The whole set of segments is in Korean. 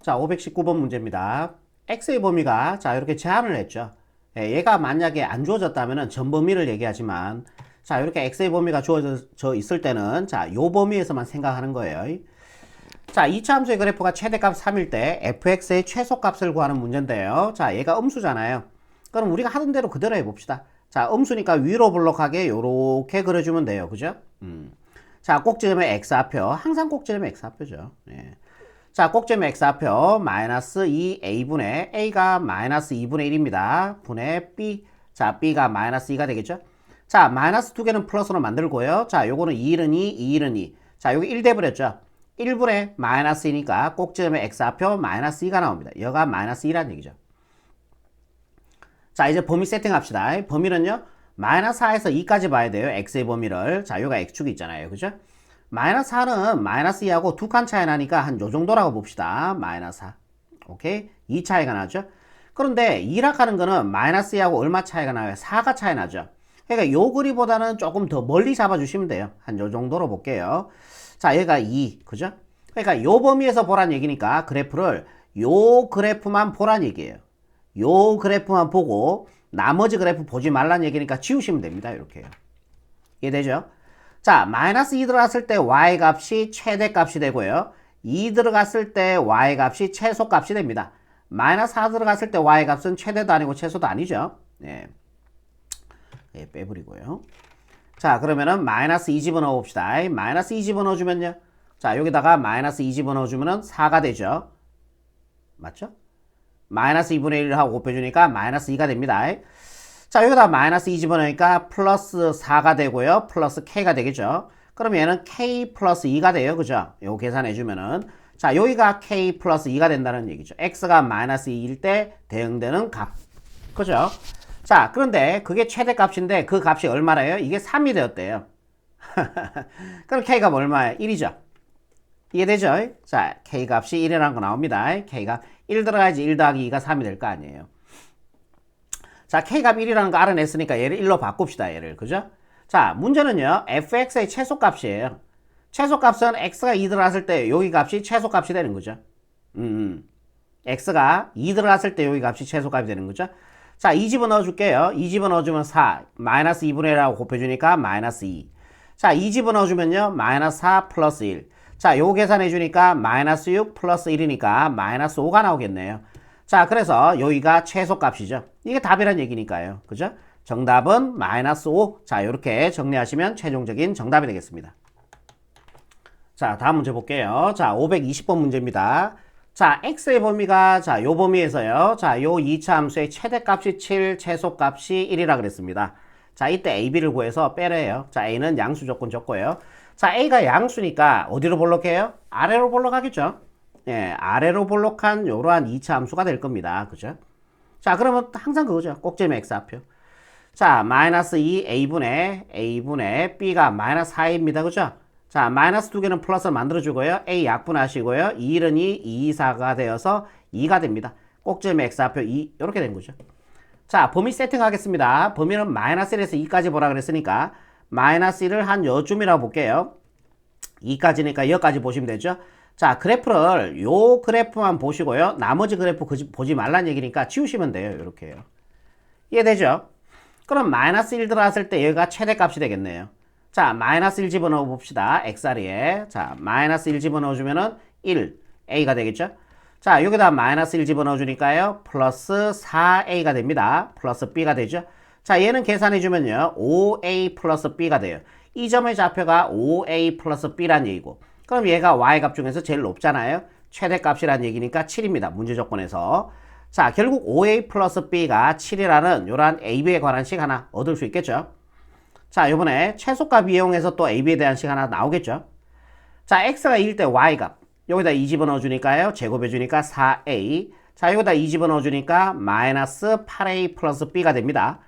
자, 519번 문제입니다. x의 범위가 자, 이렇게 제한을 했죠. 예, 얘가 만약에 안 주어졌다면 전 범위를 얘기하지만 자, 이렇게 x의 범위가 주어져 있을 때는 자, 요 범위에서만 생각하는 거예요. 자, 이차 함수의 그래프가 최대값 3일 때 fx의 최소값을 구하는 문제인데요. 자, 얘가 음수잖아요. 그럼 우리가 하던 대로 그대로 해봅시다. 자, 음수니까 위로 볼록하게 요렇게 그려주면 돼요. 그죠? 자, 꼭지점에 x좌표. 항상 꼭지점에 x좌표죠. 예. 자, 꼭지점에 x좌표 마이너스 2a분의 a가 마이너스 2분의 1입니다. 분의 b. 자, b가 마이너스 2가 되겠죠? 자, 마이너스 두 개는 플러스로 만들고요. 자, 요거는 2는 2, 2는 2. 자, 여기 1 돼버렸죠? 1분의 마이너스 2니까 꼭지점에 x좌표 마이너스 2가 나옵니다. 여가 마이너스 2라는 얘기죠. 자, 이제 범위 세팅합시다. 범위는요, 마이너스 4에서 2까지 봐야 돼요. x의 범위를. 자, 요가 x축이 있잖아요. 그죠? 마이너스 4는 마이너스 2하고 두 칸 차이 나니까 한 요 정도라고 봅시다. 마이너스 4. 오케이? 2 차이가 나죠? 그런데 2라 하는 거는 마이너스 2하고 얼마 차이가 나요? 4가 차이 나죠? 그러니까 요 그리보다는 조금 더 멀리 잡아주시면 돼요. 한 요 정도로 볼게요. 자, 얘가 2. 그죠? 그러니까 요 범위에서 보란 얘기니까 그래프를 요 그래프만 보란 얘기예요. 요 그래프만 보고 나머지 그래프 보지 말란 얘기니까 지우시면 됩니다. 이렇게요. 이해되죠? 자, 마이너스 2 들어갔을 때 y값이 최대값이 되고요. 2 들어갔을 때 y값이 최소값이 됩니다. 마이너스 4 들어갔을 때 y값은 최대도 아니고 최소도 아니죠. 네. 예, 빼버리고요. 자, 그러면은 마이너스 2 집어넣어 봅시다. 마이너스 2 집어넣어 주면요. 자, 여기다가 마이너스 2 집어넣어 주면은 4가 되죠. 맞죠? 마이너스 2분의 1을 하고 곱해주니까 마이너스 2가 됩니다. 자, 여기다 마이너스 2 집어넣으니까 플러스 4가 되고요. 플러스 k가 되겠죠. 그럼 얘는 k 플러스 2가 돼요. 그죠? 요거 계산해주면은. 자, 여기가 k 플러스 2가 된다는 얘기죠. x가 마이너스 2일 때 대응되는 값. 그죠? 자, 그런데 그게 최대값인데 그 값이 얼마래요? 이게 3이 되었대요. 그럼 k가 얼마예요? 1이죠. 이해되죠? 자, k값이 1이라는 거 나옵니다. k가 1 들어가야지 1 더하기 2가 3이 될 거 아니에요. 자, k값 1이라는 거 알아냈으니까 얘를 1로 바꿉시다. 얘를. 그죠? 자, 문제는요. fx의 최소값이에요. 최소값은 x가 2 들어갔을 때 여기 값이 최소값이 되는 거죠. x가 2 들어갔을 때 여기 값이 최소값이 되는 거죠. 자, 2 집어넣어 줄게요. 2 집어넣어 주면 4. 마이너스 2분의 1하고 곱해주니까 마이너스 2. 자, 2 집어넣어 주면요. 마이너스 4 플러스 1. 자, 요거 계산해 주니까 마이너스 6 플러스 1이니까 마이너스 5가 나오겠네요. 자, 그래서 여기가 최소값이죠. 이게 답이란 얘기니까요. 그죠? 정답은 마이너스 5. 자, 이렇게 정리하시면 최종적인 정답이 되겠습니다. 자, 다음 문제 볼게요. 자, 520번 문제입니다. 자, x의 범위가 자, 요 범위에서요. 자, 요 2차 함수의 최대값이 7, 최소값이 1이라 그랬습니다. 자, 이때 a, b를 구해서 빼래요. 자, a는 양수 조건 줬고요. 자, a가 양수니까 어디로 볼록해요? 아래로 볼록하겠죠? 예, 아래로 볼록한 요러한 2차 함수가 될 겁니다. 그죠? 자, 그러면 항상 그거죠. 꼭지점에 x좌표. 자, 마이너스 2a분의 b가 마이너스 4입니다. 그죠? 자, 마이너스 두 개는 플러스를 만들어주고요. a 약분하시고요. 2는 2, 2, 4가 되어서 2가 됩니다. 꼭지점에 x좌표 2 이렇게 된 거죠. 자, 범위 세팅하겠습니다. 범위는 마이너스 1에서 2까지 보라 그랬으니까 마이너스 1을 한 요쯤이라고 볼게요. 2까지니까 여기까지 보시면 되죠. 자, 그래프를 요 그래프만 보시고요. 나머지 그래프 보지 말란 얘기니까 지우시면 돼요. 이렇게요. 이해되죠? 그럼 마이너스 1 들어갔을 때 여기가 최대값이 되겠네요. 자, 마이너스 1 집어넣어 봅시다. x자리에. 자, 마이너스 1 집어넣어 주면은 1, a가 되겠죠? 자, 여기다 마이너스 1 집어넣어 주니까요. 플러스 4a가 됩니다. 플러스 b가 되죠? 자, 얘는 계산해 주면요. 5a 플러스 b가 돼요. 이 점의 좌표가 5a 플러스 b란 얘기고, 그럼 얘가 y값 중에서 제일 높잖아요. 최대값이란 얘기니까 7입니다. 문제 조건에서. 자, 결국 5a 플러스 b가 7이라는 요런 ab에 관한 식 하나 얻을 수 있겠죠. 자, 요번에 최소값 이용해서 또 ab에 대한 식 하나 나오겠죠. 자, x가 2일 때 y값. 여기다 2 집어넣어 주니까요. 제곱해 주니까 4a. 자, 여기다 2 집어넣어 주니까 마이너스 8a 플러스 b가 됩니다.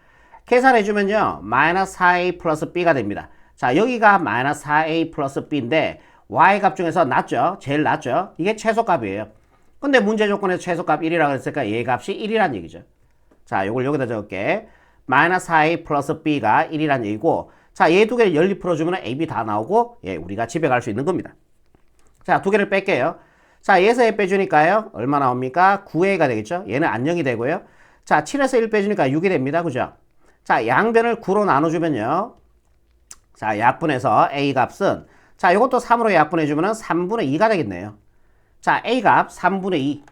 계산해 주면요. 마이너스 4a 플러스 b가 됩니다. 자, 여기가 마이너스 4a 플러스 b인데 y값 중에서 낮죠? 제일 낮죠? 이게 최소값이에요. 근데 문제 조건에서 최소값 1이라고 했으니까 얘 값이 1이란 얘기죠. 자, 요걸 여기다 적을게. 마이너스 4a 플러스 b가 1이란 얘기고, 자, 얘 두 개를 연립 풀어주면 a, b 다 나오고, 예, 우리가 집에 갈 수 있는 겁니다. 자, 두 개를 뺄게요. 자, 얘에서 1 빼주니까요. 얼마 나옵니까? 9a가 되겠죠? 얘는 안녕이 되고요. 자, 7에서 1 빼주니까 6이 됩니다. 그죠? 자, 양변을 9로 나눠주면요. 자, 약분해서 a 값은 자, 이것도 3으로 약분해주면 3분의 2가 되겠네요. 자, a 값 3분의 2.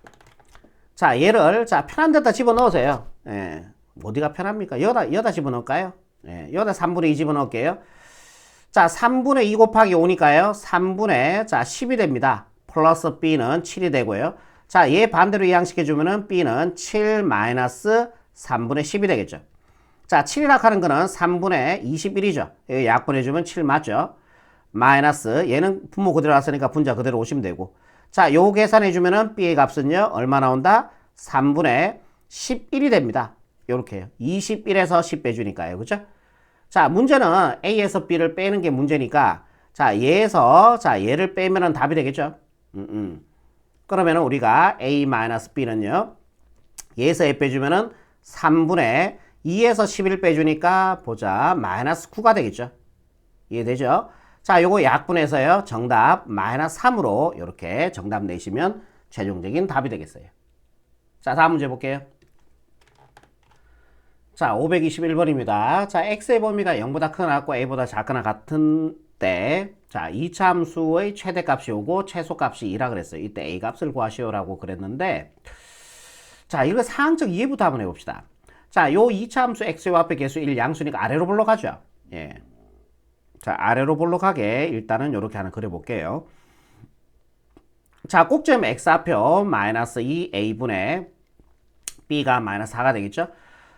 자, 얘를 자, 편한 데다 집어넣으세요. 예. 어디가 편합니까? 여기다 집어넣을까요? 예. 여기다 3분의 2 집어넣을게요. 자, 3분의 2 곱하기 5니까요. 3분의 자, 10이 됩니다. 플러스 b는 7이 되고요. 자, 얘 반대로 이항시켜주면은 b는 7 마이너스 3분의 10이 되겠죠. 자, 7이라 하는 거는 3분의 21이죠. 여기 약분해주면 7 맞죠? 마이너스 얘는 분모 그대로 왔으니까 분자 그대로 오시면 되고. 자, 요 계산해주면은 b의 값은요. 얼마 나온다? 3분의 11이 됩니다. 요렇게요. 21에서 10 빼주니까요. 그죠? 자, 문제는 a에서 b를 빼는 게 문제니까 자, 얘에서 자, 얘를 빼면은 답이 되겠죠? 그러면은 우리가 a-b는요. 얘에서 a 빼주면은 3분의 2에서 11 빼주니까 보자. 마이너스 9가 되겠죠? 이해되죠? 자, 요거 약분해서요. 정답 마이너스 3으로 이렇게 정답 내시면 최종적인 답이 되겠어요. 자, 다음 문제 볼게요. 자, 521번입니다. 자, x의 범위가 0보다 크거나 같고 a보다 작거나 같은 때 자, 이차 함수의 최대값이 오고 최소값이 2라 그랬어요. 이때 a 값을 구하시오라고 그랬는데 자, 이거 상황적 이해부터 한번 해봅시다. 자, 요 이차 함수 x의 앞에 개수 1 양수니까 아래로 볼록하죠. 예. 자, 아래로 볼록하게 일단은 이렇게 하나 그려볼게요. 자, 꼭지점 x 앞표 마이너스 2a분의 b가 마이너스 4가 되겠죠.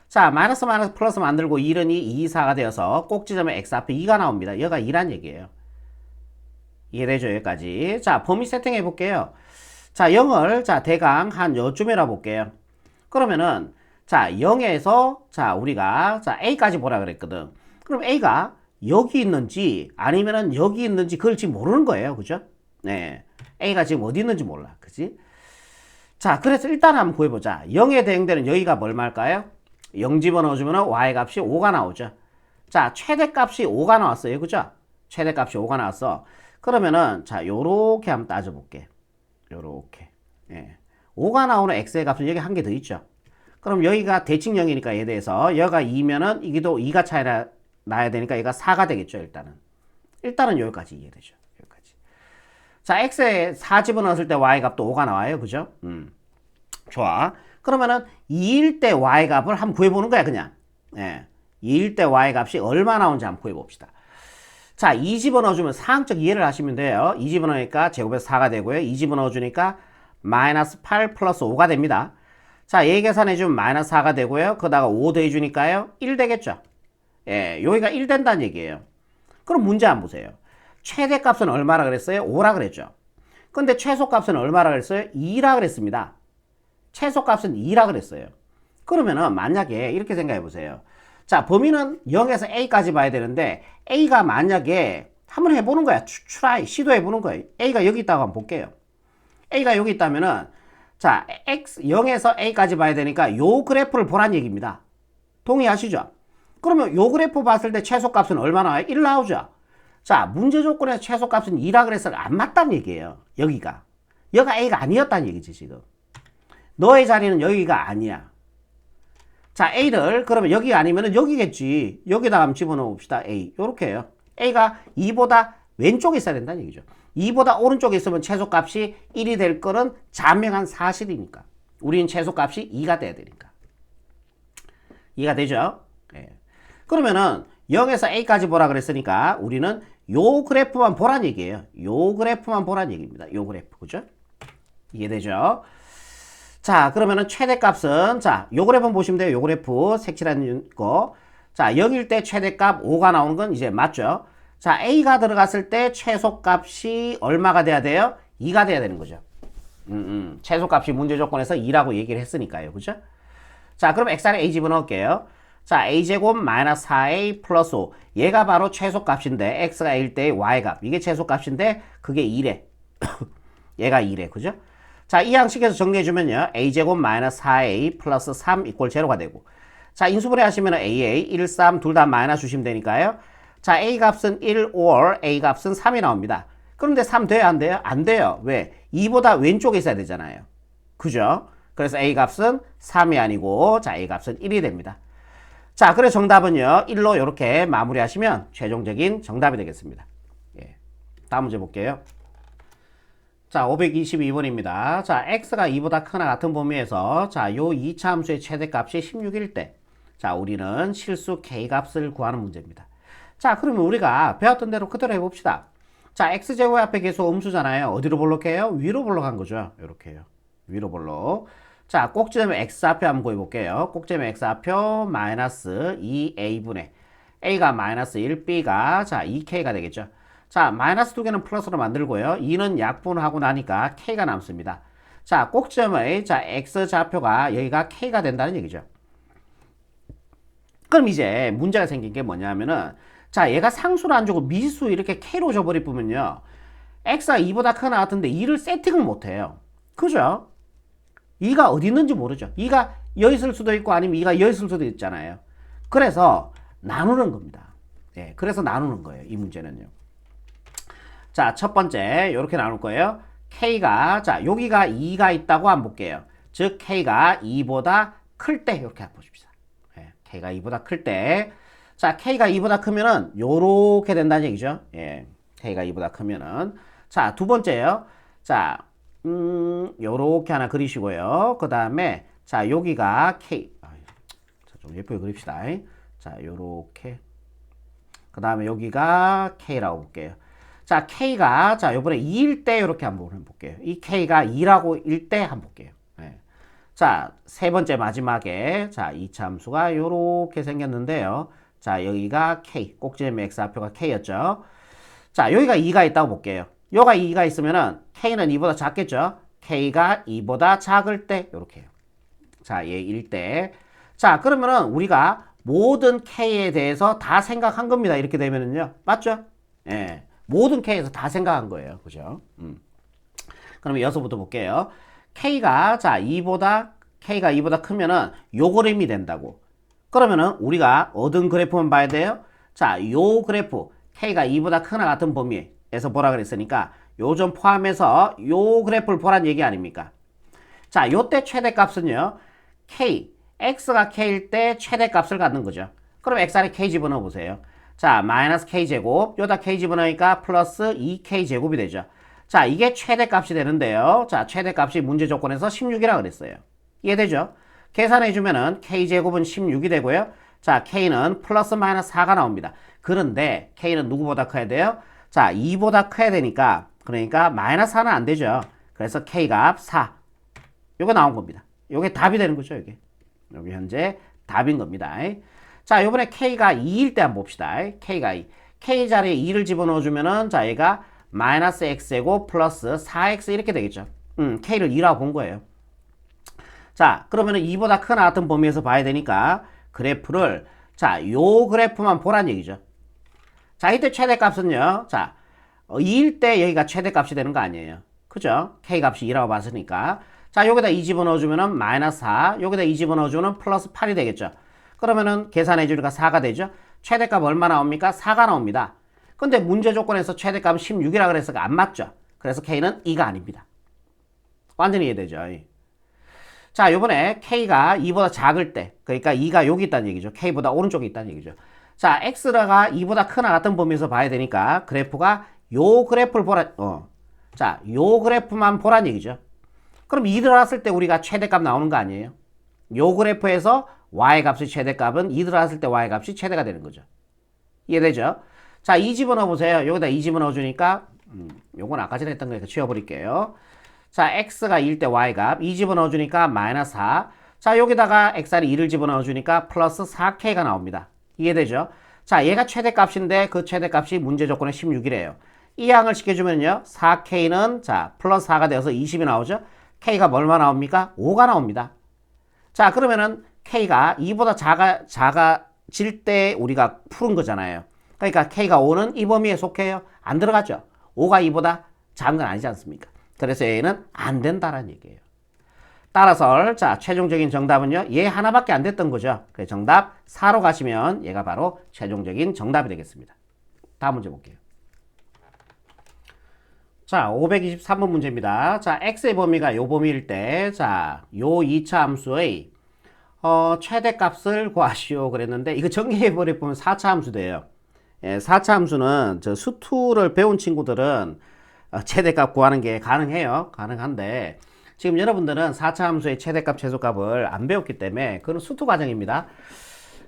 자, 마이너스 플러스 만들고 1은 2, 4가 되어서 꼭지점에 x 앞에 2가 나옵니다. 여기가 2란 얘기예요. 이해되죠? 여기까지. 자, 범위 세팅해 볼게요. 자, 0을 자, 대강 한 요쯤이라 볼게요. 그러면은 자, 0에서 자, 우리가 자, a까지 보라 그랬거든. 그럼 a가 여기 있는지 아니면은 여기 있는지 그걸 지금 모르는 거예요. 그죠? 네. a가 지금 어디 있는지 몰라. 그지? 자, 그래서 일단 한번 구해보자. 0에 대응되는 여기가 뭘까요? 0 집어넣어주면 y 값이 5가 나오죠. 자, 최대값이 5가 나왔어요. 그죠? 최대값이 5가 나왔어. 그러면은, 자, 요렇게 한번 따져볼게. 요렇게. 예. 5가 나오는 x의 값은 여기 한 개 더 있죠. 그럼 여기가 대칭 0이니까 얘에 대해서 여기가 2면은 이게도 2가 차이 나야 되니까 얘가 4가 되겠죠. 일단은 여기까지 이해되죠. 여기까지. 자, x에 4 집어넣었을 때 y 값도 5가 나와요. 그죠? 좋아. 그러면은 2일 때 y 값을 한번 구해보는 거야, 그냥. 예. 2일 때 y 값이 얼마 나오는지 한번 구해봅시다. 자, 2 집어넣어주면 상황적 이해를 하시면 돼요. 2 집어넣으니까 제곱에서 4가 되고요. 2 집어넣어주니까 마이너스 8 플러스 5가 됩니다. 자, 얘 계산해주면 마이너스 4가 되고요. 거기다가 5 더해주니까요. 1 되겠죠. 예, 여기가 1 된다는 얘기예요. 그럼 문제 한번 보세요. 최대값은 얼마라 그랬어요? 5라 그랬죠. 근데 최소값은 얼마라 그랬어요? 2라 그랬습니다. 최소값은 2라 그랬어요. 그러면은 만약에 이렇게 생각해 보세요. 자, 범위는 0에서 a까지 봐야 되는데 a가 만약에 한번 해보는 거야. 트라이 시도해 보는 거예요. a가 여기 있다고 한번 볼게요. a가 여기 있다면은 자, x 0에서 a까지 봐야 되니까 요 그래프를 보란 얘기입니다. 동의하시죠? 그러면 요 그래프 봤을 때 최소값은 얼마 나와요? 1 나오죠. 자, 문제 조건에서 최소값은 2라 그래서 안 맞다는 얘기예요. 여기가 a가 아니었다는 얘기지 지금. 너의 자리는 여기가 아니야. 자, a를 그러면 여기가 아니면 여기겠지. 여기다가 한번 집어넣어 봅시다. a 요렇게 해요. a가 2보다 왼쪽에 있어야 된다는 얘기죠. 2보다 오른쪽에 있으면 최소값이 1이 될 거는 자명한 사실이니까. 우리는 최소값이 2가 돼야 되니까. 이해가 되죠? 네. 그러면은 0에서 a까지 보라 그랬으니까 우리는 요 그래프만 보란 얘기예요. 요 그래프만 보란 얘기입니다. 요 그래프. 그죠? 이해되죠? 자, 그러면은 최대값은 자, 요 그래프 보시면 돼요. 요 그래프 색칠한 거. 자, 0일 때 최대값 5가 나오는 건 이제 맞죠? 자, a가 들어갔을 때 최소값이 얼마가 돼야 돼요? 2가 돼야 되는 거죠. 최소값이 문제 조건에서 2라고 얘기를 했으니까요. 그죠? 자, 그럼 x 안에 a 집어넣을게요. 자, a제곱 마이너스 4a 플러스 5. 얘가 바로 최소값인데 x가 1대 의 y값. 이게 최소값인데 그게 2래. 얘가 2래. 그죠? 자, 이 양식에서 정리해주면요. a제곱 마이너스 4a 플러스 3 이꼴 제로가 되고. 자, 인수분해 하시면 aa, 1, 3 둘 다 마이너스 주시면 되니까요. 자, a 값은 1 or a 값은 3이 나옵니다. 그런데 3 돼요? 안 돼요? 안 돼요. 왜? 2보다 왼쪽에 있어야 되잖아요. 그죠? 그래서 A 값은 3이 아니고 자 A 값은 1이 됩니다. 자, 그래서 정답은요. 1로 이렇게 마무리하시면 최종적인 정답이 되겠습니다. 예. 다음 문제 볼게요. 자, 522번입니다. 자, x가 2보다 크거나 같은 범위에서 자, 요 2차 함수의 최대값이 16일 때 자, 우리는 실수 k값을 구하는 문제입니다. 자, 그러면 우리가 배웠던 대로 그대로 해봅시다. 자, x제곱 앞에 계속 음수잖아요. 어디로 볼록해요? 위로 볼록한 거죠. 이렇게요. 위로 볼록. 자, 꼭지점에 x좌표 한번 구해볼게요. 꼭지점에 x좌표 마이너스 2a분의 a가 마이너스 1, b가 자 2k가 되겠죠. 자, 마이너스 2개는 플러스로 만들고요. 2는 약분하고 나니까 k가 남습니다. 자, 꼭지점의 자 x좌표가 여기가 k가 된다는 얘기죠. 그럼 이제 문제가 생긴 게 뭐냐면은 자, 얘가 상수를 안 주고 미수 이렇게 k로 줘버릴 뿐은요. x가 2보다 크거나 같은데 2를 세팅을 못해요. 그죠? 2가 어디 있는지 모르죠. 2가 여기 있을 수도 있고 아니면 2가 여기 있을 수도 있잖아요. 그래서 나누는 겁니다. 예, 그래서 나누는 거예요. 이 문제는요. 자, 첫 번째 이렇게 나눌 거예요. k가 자 여기가 2가 있다고 한번 볼게요. 즉 k가 2보다 클 때 이렇게 한번 보십시다. 예, k가 2보다 클 때 자 k가 2보다 크면은 요렇게 된다는 얘기죠. 예, k가 2보다 크면은 자 두 번째요. 자 요렇게 하나 그리시고요. 그 다음에 자 여기가 k 자, 좀 예쁘게 그립시다. 자 요렇게 그 다음에 여기가 k라고 볼게요. 자, K가, 자, 요번에 2일 때 이렇게 한번 볼게요. 이 K가 2라고 일 때 한번 볼게요. 네. 자, 세 번째 마지막에, 자, 2차 함수가 요렇게 생겼는데요. 자, 여기가 K, 꼭지점의 X좌표가 K였죠. 자, 여기가 2가 있다고 볼게요. 여기가 2가 있으면은 K는 2보다 작겠죠. K가 2보다 작을 때, 요렇게 해요. 자, 얘 1 때. 자, 그러면은 우리가 모든 K에 대해서 다 생각한 겁니다. 이렇게 되면은요. 맞죠? 예. 모든 K에서 다 생각한 거예요. 그죠? 그러면 여기서부터 볼게요. K가, 자, K가 2보다 크면은 요 그림이 된다고. 그러면은 우리가 얻은 그래프만 봐야 돼요. 자, 요 그래프, K가 2보다 크거나 같은 범위에서 보라 그랬으니까 요 점 포함해서 요 그래프를 보란 얘기 아닙니까? 자, 요때 최대값은요. X가 K일 때 최대값을 갖는 거죠. 그럼 X 안에 K 집어넣어 보세요. 자, 마이너스 K제곱, 여기다 K 집어넣으니까 플러스 2K제곱이 되죠. 자, 이게 최대값이 되는데요. 자, 최대값이 문제 조건에서 16이라 그랬어요. 이해되죠? 계산해주면은 K제곱은 16이 되고요. 자, K는 플러스 마이너스 4가 나옵니다. 그런데 K는 누구보다 커야 돼요? 자, 2보다 커야 되니까, 그러니까 마이너스 4는 안 되죠. 그래서 K값 4. 요거 나온 겁니다. 요게 답이 되는 거죠, 이게. 여기 현재 답인 겁니다. 자, 요번에 K가 2일 때 한번 봅시다. K가 2. K 자리에 2를 집어넣어주면은, 자, 얘가 마이너스 X제곱 플러스 4X 이렇게 되겠죠. K를 2라고 본 거예요. 자, 그러면은 2보다 크거나 같은 범위에서 봐야 되니까, 그래프를, 자, 요 그래프만 보란 얘기죠. 자, 이때 최대값은요, 자, 2일 때 여기가 최대값이 되는 거 아니에요. 그죠? K값이 2라고 봤으니까. 자, 여기다 2 집어넣어주면은 마이너스 4, 여기다 2 집어넣어주면 플러스 8이 되겠죠. 그러면은 계산해주니까 4가 되죠. 최대값 얼마 나옵니까? 4가 나옵니다. 근데 문제 조건에서 최대값은 16이라 그래서 안 맞죠. 그래서 K는 2가 아닙니다. 완전히 이해되죠. 자, 요번에 K가 2보다 작을 때, 그러니까 2가 여기 있다는 얘기죠. K보다 오른쪽에 있다는 얘기죠. 자, X가 2보다 크나 같은 범위에서 봐야 되니까 그래프가 요 그래프를 보라, 자, 요 그래프만 보란 얘기죠. 그럼 2 들어갔을 때 우리가 최대값 나오는 거 아니에요? 요 그래프에서 Y값의 최대값은 2 들어갔을 때 Y값이 최대가 되는 거죠. 이해되죠? 자, 2 집어넣어 보세요. 여기다 2 집어넣어 주니까 요건 아까 전에 했던 거니까 지워버릴게요. 자, X가 2일 때 Y값 2 집어넣어 주니까 마이너스 4. 자, 여기다가 X알이 2를 집어넣어 주니까 플러스 4K가 나옵니다. 이해되죠? 자, 얘가 최대값인데 그 최대값이 문제 조건에 16이래요. 이 항을 시켜주면요. 4K는 자, 플러스 4가 되어서 20이 나오죠? K가 얼마 나옵니까? 5가 나옵니다. 자, 그러면은 K가 2보다 작아질 때 우리가 푸른 거잖아요. 그러니까 K가 5는 이 범위에 속해요? 안 들어가죠. 5가 2보다 작은 건 아니지 않습니까? 그래서 얘는 안 된다라는 얘기예요. 따라서 자, 최종적인 정답은요. 얘 하나밖에 안 됐던 거죠. 그래서 정답 4로 가시면 얘가 바로 최종적인 정답이 되겠습니다. 다음 문제 볼게요. 자, 523번 문제입니다. 자, x의 범위가 요 범위일 때, 자, 요 2차 함수의 최대값을 구하시오 그랬는데, 이거 전개해버려 보면 4차 함수 돼요. 예, 4차 함수는 저 수투를 배운 친구들은 최대값 구하는 게 가능해요. 가능한데, 지금 여러분들은 4차 함수의 최대값, 최소값을 안 배웠기 때문에, 그건 수투 과정입니다.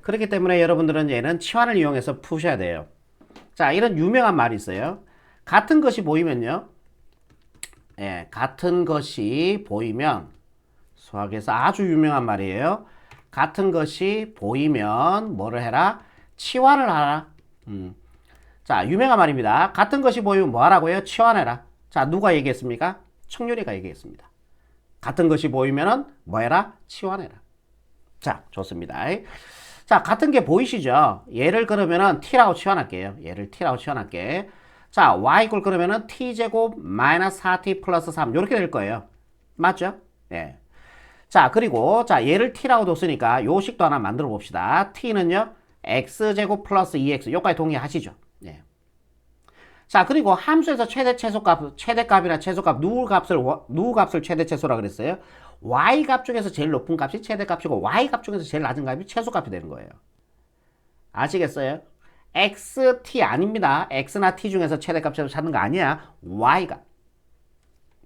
그렇기 때문에 여러분들은 얘는 치환을 이용해서 푸셔야 돼요. 자, 이런 유명한 말이 있어요. 같은 것이 보이면요. 예, 같은 것이 보이면, 수학에서 아주 유명한 말이에요. 같은 것이 보이면 뭐를 해라? 치환을 하라. 자, 유명한 말입니다. 같은 것이 보이면 뭐 하라고요? 치환해라. 자, 누가 얘기했습니까? 청률이가 얘기했습니다. 같은 것이 보이면은 뭐 해라? 치환해라. 자, 좋습니다. 자, 같은 게 보이시죠? 얘를 그러면은 t라고 치환할게요. 얘를 t라고 치환할게. 자, y 이꼴 그러면은 t제곱 마이너스 4t 플러스 3 이렇게 될 거예요. 맞죠? 예. 자, 그리고 자, 얘를 t라고 뒀으니까 요 식도 하나 만들어 봅시다. t는요, x제곱 플러스 2x 요까지 동의하시죠? 예. 자, 그리고 함수에서 최대 최소값, 최대값이나 최소값 누구 값을 최대 최소라 그랬어요? y 값 중에서 제일 높은 값이 최대값이고 y 값 중에서 제일 낮은 값이 최소값이 되는 거예요. 아시겠어요? x, t 아닙니다. x나 t 중에서 최대값 최소 찾는 거 아니야. y값.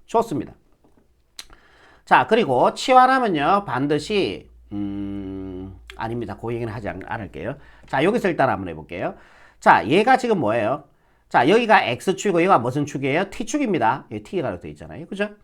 좋습니다. 자, 그리고 치환하면요, 반드시 아닙니다. 그 얘기는 하지 않을게요. 자, 여기서 일단 한번 해볼게요. 자, 얘가 지금 뭐예요? 자, 여기가 x축이고 얘가 무슨 축이에요? t축입니다. 여기 t라고 되어 있잖아요. 그죠?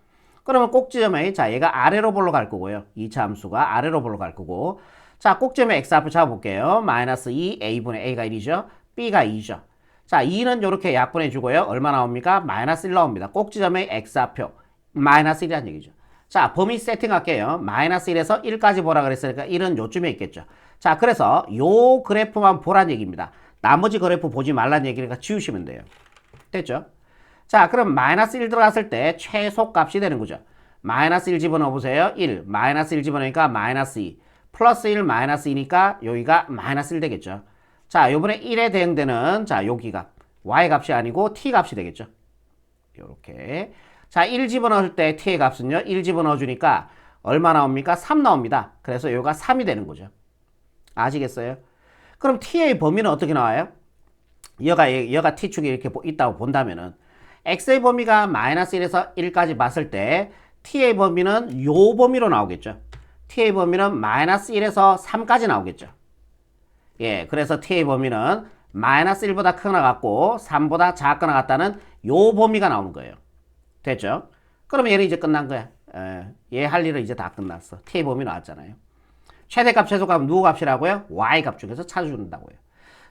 그러면 꼭지점에, 자, 얘가 아래로 볼로 갈 거고요. 2차 함수가 아래로 볼로 갈 거고. 자, 꼭지점에 x 앞을 잡아볼게요. 마이너스 2, a분의 a가 1이죠. b가 2죠. 자, 2는 이렇게 약분해 주고요. 얼마 나옵니까? 마이너스 1 나옵니다. 꼭지점에 x 앞표 마이너스 1이라는 얘기죠. 자, 범위 세팅할게요. 마이너스 1에서 1까지 보라 그랬으니까 1은 요쯤에 있겠죠. 자, 그래서 요 그래프만 보란 얘기입니다. 나머지 그래프 보지 말란 얘기니까 지우시면 돼요. 됐죠? 자, 그럼 마이너스 1 들어갔을 때 최소값이 되는 거죠. 마이너스 1 집어넣어 보세요. 1. 마이너스 1 집어넣으니까 마이너스 2. 플러스 1 마이너스 2니까 여기가 마이너스 1 되겠죠. 자, 요번에 1에 대응되는, 자, 여기가 y 값이 아니고 t 값이 되겠죠. 요렇게. 자, 1 집어넣을 때 t의 값은요, 1 집어넣어 주니까 얼마 나옵니까? 3 나옵니다. 그래서 요가 3이 되는 거죠. 아시겠어요? 그럼 t의 범위는 어떻게 나와요? 여가 t축이 이렇게 있다고 본다면은, x의 범위가 마이너스 1에서 1까지 봤을 때, t의 범위는 요 범위로 나오겠죠. t의 범위는 마이너스 1에서 3까지 나오겠죠. 예, 그래서 t의 범위는 마이너스 1보다 크거나 같고 3보다 작거나 같다는 요 범위가 나오는 거예요. 됐죠? 그러면 얘는 이제 끝난 거야. 얘 할 일은 이제 다 끝났어. t의 범위 나왔잖아요. 최대값, 최소값은 누구 값이라고요? y값 중에서 찾아준다고요.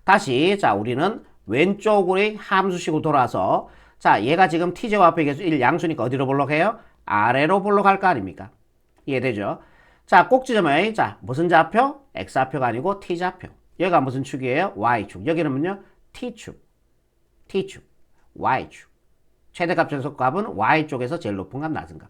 다시, 자, 우리는 왼쪽으로 함수식으로 돌아서, 자, 얘가 지금 t제곱 앞에 계속 1 양수니까 어디로 볼록해요? 아래로 볼록할 거 아닙니까? 이해되죠? 자, 꼭지점에, 자, 무슨 좌표? x좌표가 아니고 t좌표. 여기가 무슨 축이에요? y축. 여기는요? t축. y축. 최대값, 최소값은 y쪽에서 제일 높은 값, 낮은 값.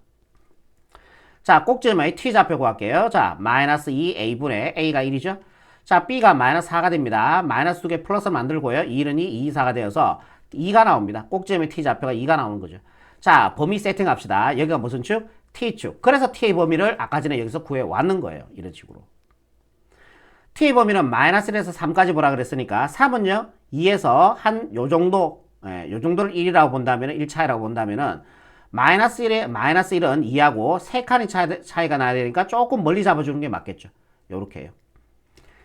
자, 꼭지점에 t좌표 구할게요. 자, 마이너스 2a분의 a가 1이죠? 자, b가 마이너스 4가 됩니다. 마이너스 2개 플러스 만들고요. 1은 2, 2, 4가 되어서 2가 나옵니다. 꼭지점에 t좌표가 2가 나오는 거죠. 자, 범위 세팅합시다. 여기가 무슨 축? t축. 그래서 t의 범위를 아까 전에 여기서 구해왔는 거예요. 이런 식으로. t의 범위는 마이너스 1에서 3까지 보라 그랬으니까 3은요, 2에서 한 요 정도, 요 정도를 1이라고 본다면, 1차이라고 본다면은, 마이너스 1은 2하고 3칸의 차이가 나야 되니까 조금 멀리 잡아주는 게 맞겠죠. 요렇게 해요.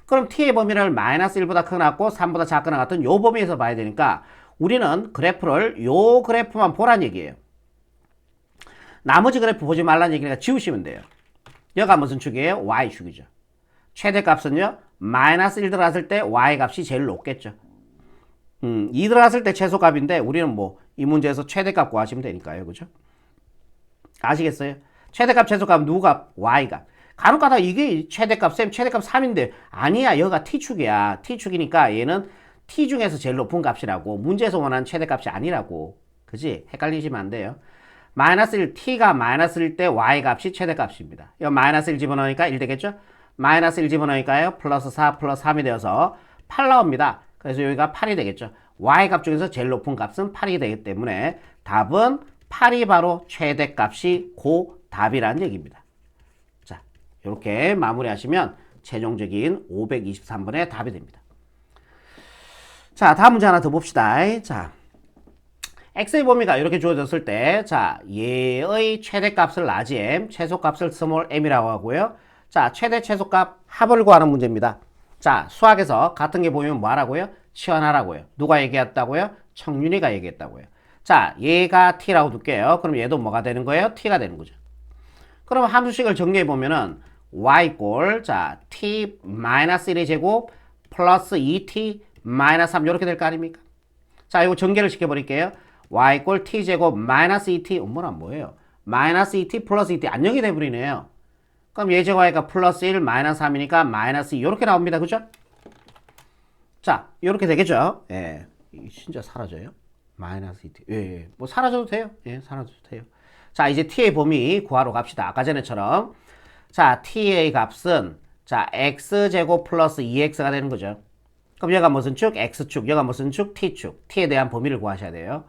그럼 t의 범위를 마이너스 1보다 크거나 같고 3보다 작거나 같은 요 범위에서 봐야 되니까 우리는 그래프를 요 그래프만 보란 얘기예요. 나머지 그래프 보지 말란 얘기니까 지우시면 돼요. 여기가 무슨 축이에요? y축이죠. 최대값은요, 마이너스 1 들어갔을 때 y값이 제일 높겠죠. 2 들어갔을 때 최소값인데 우리는 뭐 이 문제에서 최대값 구하시면 되니까요. 그죠? 아시겠어요? 최대값, 최소값, 누구 값? y값. 간혹가다 이게 최대값, 최대값 3인데 아니야, 여기가 t축이야. t축이니까 얘는 t 중에서 제일 높은 값이라고. 문제에서 원하는 최대값이 아니라고. 그지? 헷갈리시면 안 돼요. 마이너스 1, t가 마이너스 1 때 y값이 최대값입니다. 이거 마이너스 1 집어넣으니까 1 되겠죠? 마이너스 1 집어넣으니까요, 플러스 4 플러스 3이 되어서 8 나옵니다. 그래서 여기가 8이 되겠죠. y값 중에서 제일 높은 값은 8이 되기 때문에 답은 8이 바로 최대값이 그 답이라는 얘기입니다. 자, 이렇게 마무리하시면 최종적인 523번의 답이 됩니다. 자, 다음 문제 하나 더 봅시다. 자, x의 범위가 이렇게 주어졌을 때, 자, 얘의 최대값을 large m, 최소값을 small m이라고 하고요. 자, 최대 최소값 합을 구하는 문제입니다. 자, 수학에서 같은 게 보이면 뭐 하라고요? 치환하라고요. 누가 얘기했다고요? 청윤이가 얘기했다고요. 자, 얘가 t라고 둘게요. 그럼 얘도 뭐가 되는 거예요? t가 되는 거죠. 그럼 함수식을 정리해 보면은 y 꼴, 자, t 마이너스 1의 제곱 플러스 2t 마이너스 3 이렇게 될 거 아닙니까? 자, 이거 전개를 시켜버릴게요. y 꼴 t 제곱 마이너스 2t 뭐란 뭐예요? 마이너스 2t 플러스 2t 안녕이 돼버리네요. 그럼 얘 제곱하니까 플러스 1 마이너스 3이니까 마이너스 2 이렇게 나옵니다. 그죠? 자, 이렇게 되겠죠? 예, 진짜 사라져요? 마이너스 2t. 예, 뭐 사라져도 돼요. 예, 사라져도 돼요. 자, 이제 t의 범위 구하러 갑시다. 아까 전에처럼. 자, t의 값은 자, x제곱 플러스 2x가 되는 거죠. 그럼 얘가 무슨 축? x축. 얘가 무슨 축? t축. t에 대한 범위를 구하셔야 돼요.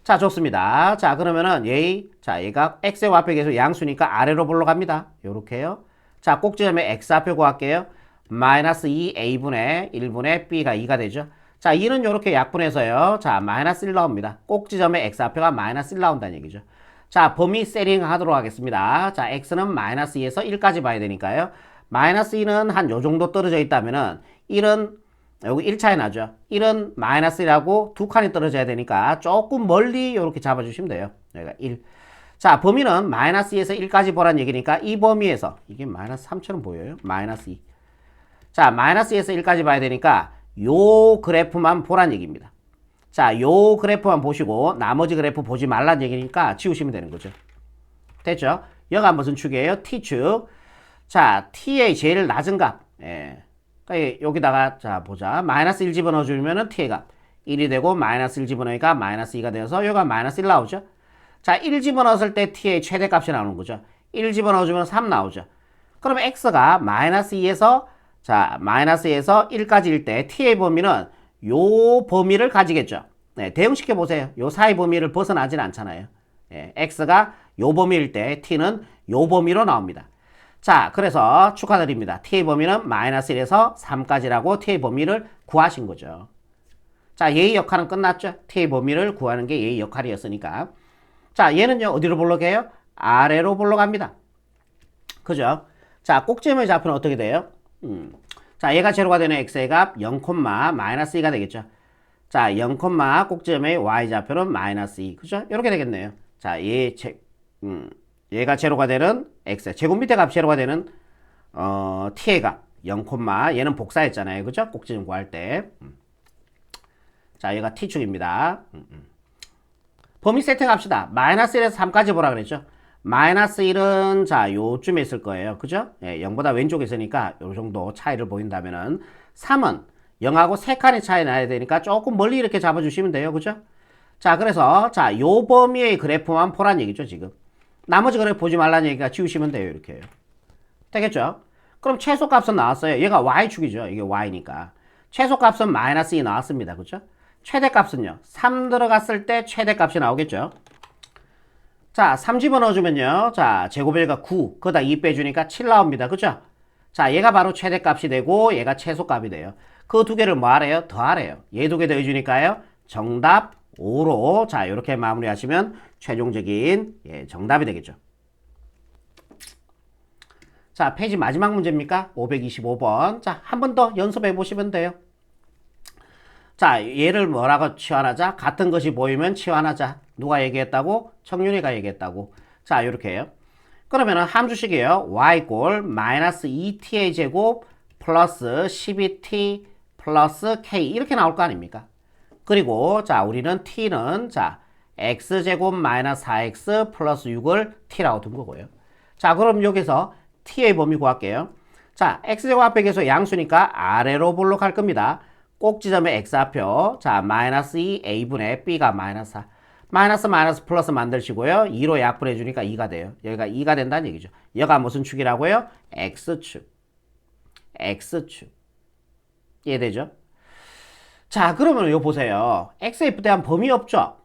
자, 좋습니다. 자, 그러면은 얘가 x의 앞에 계속 양수니까 아래로 불러갑니다. 요렇게요. 자, 꼭지점에 x 앞에 구할게요. 마이너스 2a분의 1분의 b가 2가 되죠. 자, 2는 요렇게 약분해서요. 자, 마이너스 1 나옵니다. 꼭지점에 x 앞에가 마이너스 1 나온다는 얘기죠. 자, 범위 세팅 하도록 하겠습니다. 자, x는 마이너스 2에서 1까지 봐야 되니까요. 마이너스 2는 한 요 정도 떨어져 있다면은 1은 여기 1차이 나죠. 1은 마이너스 1하고 두 칸이 떨어져야 되니까 조금 멀리 이렇게 잡아주시면 돼요. 여기가 1. 자, 범위는 마이너스 2에서 1까지 보라는 얘기니까 이 범위에서 이게 마이너스 3처럼 보여요. 마이너스 2. 자, 마이너스 2에서 1까지 봐야 되니까 요 그래프만 보란 얘기입니다. 자, 요 그래프만 보시고 나머지 그래프 보지 말란 얘기니까 지우시면 되는 거죠. 됐죠? 여기가 무슨 축이에요? t축. 자, t의 제일 낮은 값. 예. 그러니까 여기다가 자 보자. 마이너스 1 집어넣어 주면은 t의 값 1이 되고 마이너스 1 집어넣으니까 마이너스 2가 되어서 여기가 마이너스 1 나오죠. 자, 1 집어넣었을 때 t의 최대값이 나오는 거죠. 1 집어넣어 주면 3 나오죠. 그러면 x가 마이너스 2에서 자, 마이너스에서 1까지일 때 t의 범위는 요 범위를 가지겠죠. 네, 대응시켜 보세요. 요 사이 범위를 벗어나진 않잖아요. 예, x가 요 범위일 때 t는 요 범위로 나옵니다. 자, 그래서 축하드립니다. t의 범위는 마이너스 1에서 3까지라고 t의 범위를 구하신 거죠. 자, 얘의 역할은 끝났죠. t의 범위를 구하는 게 얘의 역할이었으니까. 자, 얘는요, 어디로 볼록해요? 아래로 볼록합니다. 그죠? 자, 꼭지점의 좌표는 어떻게 돼요? 자, 얘가 제로가 되는 x의 값 0, 마이너스 2가 되겠죠. 자, 0, 꼭지점의 y좌표는 마이너스 2. 그죠? 이렇게 되겠네요. 자, 얘가 제로가 되는 x, 제곱 밑에 값 제로가 되는 t의 값 0, 얘는 복사했잖아요. 그죠? 꼭지점 구할 때. 자, 얘가 t축입니다. 범위 세팅합시다. 마이너스 1에서 3까지 보라 그랬죠. 마이너스 1은 자 요쯤에 있을 거예요. 그죠? 예, 0보다 왼쪽에 있으니까 요 정도 차이를 보인다면은 3은 0하고 3칸의 차이 나야 되니까 조금 멀리 이렇게 잡아주시면 돼요. 그죠? 자, 그래서 자 요 범위의 그래프만 보란 얘기죠. 지금 나머지 그래프 보지 말라는 얘기가 지우시면 돼요. 이렇게 되겠죠? 그럼 최소값은 나왔어요. 얘가 y축이죠. 이게 y니까 최소값은 마이너스 2 나왔습니다. 그죠? 최대값은요 3 들어갔을 때 최대값이 나오겠죠. 자, 3 집어넣어주면요. 자, 제곱일가 9. 거기다 2 빼주니까 7 나옵니다. 그죠? 자, 얘가 바로 최대값이 되고 얘가 최소값이 돼요. 그 두 개를 뭐 하래요? 더하래요. 얘 두 개 더해주니까요. 정답 5로 자, 이렇게 마무리하시면 최종적인 정답이 되겠죠. 자, 페이지 마지막 문제입니까? 525번. 자, 한 번 더 연습해 보시면 돼요. 자, 얘를 뭐라고 치환하자? 같은 것이 보이면 치환하자. 누가 얘기했다고? 청윤이가 얘기했다고. 자, 이렇게 해요. 그러면은 함수식이에요. y 꼴 마이너스 2t의 제곱 플러스 12t 플러스 k 이렇게 나올 거 아닙니까? 그리고 자, 우리는 t는 자 x제곱 마이너스 4x 플러스 6을 t라고 둔 거고요. 자, 그럼 여기서 t의 범위 구할게요. 자, x제곱 앞에 계속 양수니까 아래로 볼록할 겁니다. 꼭지점의 x좌표, 자, 마이너스 2a분의 b가 마이너스 4. 마이너스 플러스 만드시고요. 2로 약분해 주니까 2가 돼요. 여기가 2가 된다는 얘기죠. 여기가 무슨 축이라고요? x축. x축. 이해되죠? 자, 그러면 이거 보세요. x에 대한 범위 없죠?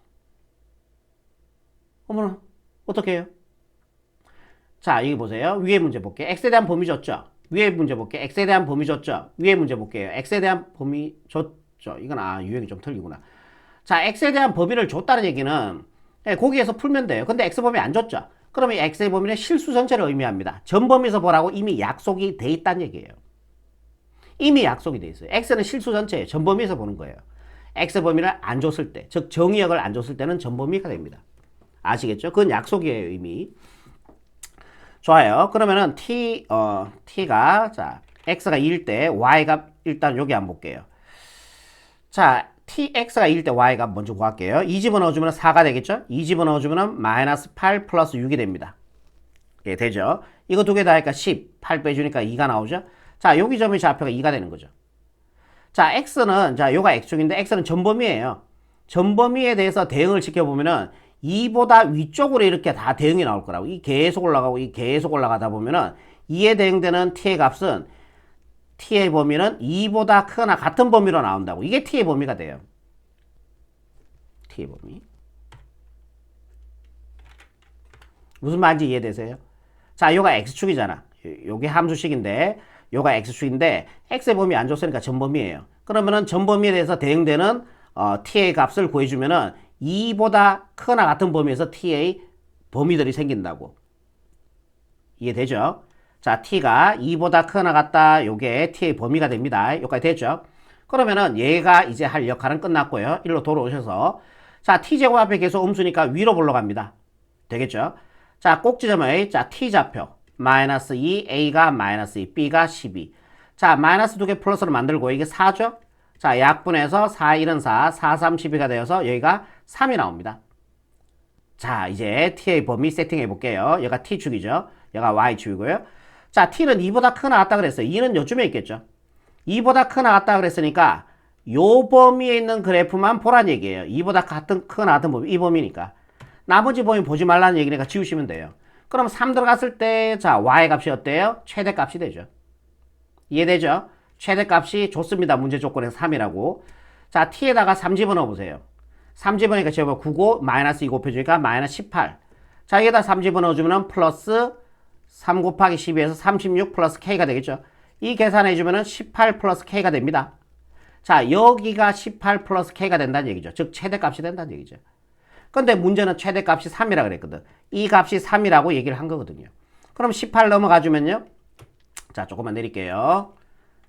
어머나, 어떻게 해요? 자, 여기 보세요. 위에 문제 볼게요. x에 대한 범위 줬죠? 위에 문제 볼게요. x에 대한 범위 줬죠? 위에 문제 볼게요. x에 대한 범위 줬죠? 이건 유형이 좀 틀리구나. 자, x에 대한 범위를 줬다는 얘기는 거기에서 풀면 돼요. 근데 x 범위 안 줬죠? 그러면 x의 범위는 실수 전체를 의미합니다. 전 범위에서 보라고 이미 약속이 돼 있다는 얘기예요. 이미 약속이 돼 있어요. x는 실수 전체예요. 전 범위에서 보는 거예요. x 범위를 안 줬을 때, 즉 정의역을 안 줬을 때는 전 범위가 됩니다. 아시겠죠? 그건 약속이에요, 이미. 좋아요. 그러면은 t가 자 x가 2일 때 y가 일단 여기 한번 볼게요. 자, x가 2일 때 y가 먼저 구할게요. 2 집어넣어주면 4가 되겠죠? 2 집어넣어주면 마이너스 8 플러스 6이 됩니다. 예, 되죠? 이거 두 개 다 하니까 10, 8 빼주니까 2가 나오죠? 자, 여기 점의 좌표가 2가 되는 거죠. 자, x는, 자, 요가 x축인데 x는 전범위예요. 전범위에 대해서 대응을 지켜보면은 2보다 위쪽으로 이렇게 다 대응이 나올 거라고. 이 계속 올라가고 이 계속 올라가다 보면은 2에 대응되는 t의 값은 t의 범위는 2보다 크거나 같은 범위로 나온다고. 이게 t의 범위가 돼요. t의 범위. 무슨 말인지 이해되세요? 자, 요가 x축이잖아. 요게 함수식인데 요가 x축인데 x의 범위 안 줬으니까 전범위예요. 그러면은 전범위에 대해서 대응되는 t의 값을 구해주면은 2보다 크거나 같은 범위에서 t의 범위들이 생긴다고. 이해되죠? 자, t가 2보다 크거나 같다. 요게 t의 범위가 됩니다. 여기까지 됐죠? 그러면은 얘가 이제 할 역할은 끝났고요. 일로 돌아오셔서 자, t제곱 앞에 계속 음수니까 위로 올라갑니다. 되겠죠? 자, 꼭지점의 자, t좌표 마이너스 2, a가 마이너스 2, b가 12. 자, 마이너스 두 개 플러스로 만들고 이게 4죠? 자, 약분해서 4, 1은 4, 4, 3, 12가 되어서 여기가 3이 나옵니다. 자, 이제 t의 범위 세팅해 볼게요. 얘가 t축이죠. 얘가 y축이고요. 자, t는 2보다 크거나 같다 그랬어요. 2는 요쯤에 있겠죠. 2보다 크거나 같다 그랬으니까 요 범위에 있는 그래프만 보란 얘기예요. 2보다 크거나 같은 범위, 이 범위니까. 나머지 범위 보지 말라는 얘기니까 지우시면 돼요. 그럼 3 들어갔을 때, 자, y 값이 어때요? 최대값이 되죠. 이해되죠? 최대값이 좋습니다. 문제 조건에서 3이라고. 자, t에다가 3 집어넣어 보세요. 3 집어넣으니까 제가 9고 마이너스 2 곱해주니까 마이너스 18. 자, 여기다 3 집어넣어주면 플러스 3 곱하기 12에서 36 플러스 k가 되겠죠. 이 계산해주면 18 플러스 k가 됩니다. 자, 여기가 18 플러스 k가 된다는 얘기죠. 즉 최대값이 된다는 얘기죠. 근데 문제는 최대값이 3이라 그랬거든. 이 값이 3이라고 얘기를 한 거거든요. 그럼 18 넘어가주면요. 자, 조금만 내릴게요.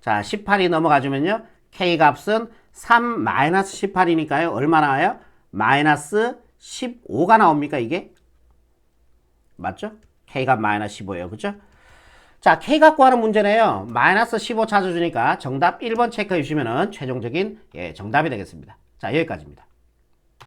자, 18이 넘어가주면요. k값은 3 마이너스 18이니까요. 얼마 나와요? 마이너스 15가 나옵니까, 이게? 맞죠? k가 마이너스 15예요. 그죠? 자, k값 구하는 문제네요. 마이너스 15 찾아주니까 정답 1번 체크해 주시면 최종적인 정답이 되겠습니다. 자, 여기까지입니다.